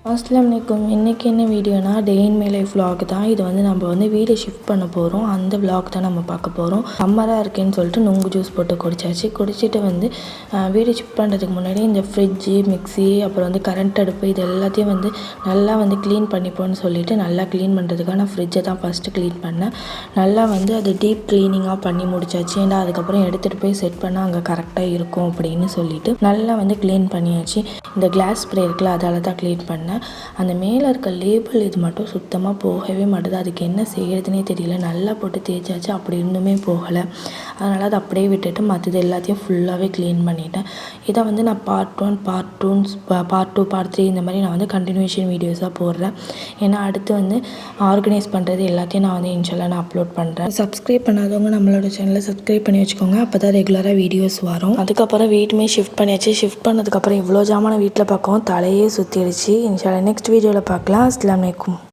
அஸ்ஸலாமு அலைக்கும். இன்றைக்கி என்ன வீடியோனா டே இன் மை லைஃப் vlog தான். இது வந்து நம்ம வந்து வீடு ஷிஃப்ட் பண்ண போகிறோம். அந்த vlog தான் நம்ம பார்க்க போகிறோம். சம்மராக இருக்கேன்னு சொல்லிட்டு நுங்கு ஜூஸ் போட்டு குடிச்சிட்டு வந்து வீடு ஷிஃப்ட் பண்ணுறதுக்கு முன்னாடி இந்த ஃப்ரிட்ஜு, மிக்ஸி, அப்புறம் வந்து கரண்ட் அடுப்பு இது எல்லாத்தையும் வந்து நல்லா வந்து க்ளீன் பண்ணிப்போன்னு சொல்லிவிட்டு நல்லா க்ளீன் பண்ணுறதுக்காக நான் ஃப்ரிட்ஜை தான் ஃபஸ்ட்டு க்ளீன் பண்ணேன். நல்லா வந்து அது டீப் க்ளீனிங்காக பண்ணி முடிச்சாச்சு. ஏன்னா அதுக்கப்புறம் எடுத்துகிட்டு போய் செட் பண்ணால் அங்கே கரெக்டாக இருக்கும் அப்படின்னு சொல்லிட்டு நல்லா வந்து க்ளீன் பண்ணியாச்சு. இந்த கிளாஸ் ஸ்ப்ரே இருக்குல்ல அதால் தான் க்ளீன் பண்ணேன். அந்த மேலே இருக்க லேபிள் இது மட்டும் சுத்தமாக போகவே மாட்டுது. அதுக்கு என்ன செய்கிறதுனே தெரியல. நல்லா போட்டு தேய்ச்சாச்சு, அப்படி இன்னுமே போகலை. அதனால் அதை அப்படியே விட்டுட்டு மற்றது எல்லாத்தையும் ஃபுல்லாகவே க்ளீன் பண்ணிட்டேன். இதை வந்து நான் பார்ட் 1, பார்ட் 2, பார்ட் 3 இந்த மாதிரி நான் வந்து கண்டினியூஷன் வீடியோஸாக போடுறேன். ஏன்னா அடுத்து வந்து ஆர்கனைஸ் பண்ணுறது எல்லாத்தையும் நான் வந்து இன்ஷால்லாஹ் நான் அப்லோட் பண்ணுறேன். சப்ஸ்கிரைப் பண்ணாதவங்க நம்மளோட சேனலை சப்ஸ்கிரைப் பண்ணி வச்சுக்கோங்க. அப்போ தான் ரெகுலராக வீடியோஸ் வரும். அதுக்கப்புறம் வீட்டுமே ஷிஃப்ட் பண்ணியாச்சு. ஷிஃப்ட் பண்ணதுக்கப்புறம் இவ்வளோ ஜாமான வீட்டில் பார்க்கவும் தலையே சுற்றிடுச்சு. இன்ஷால்லா நெக்ஸ்ட் வீடியோவில் பார்க்கலாம். அஸ்ஸலாமு அலைக்கும்.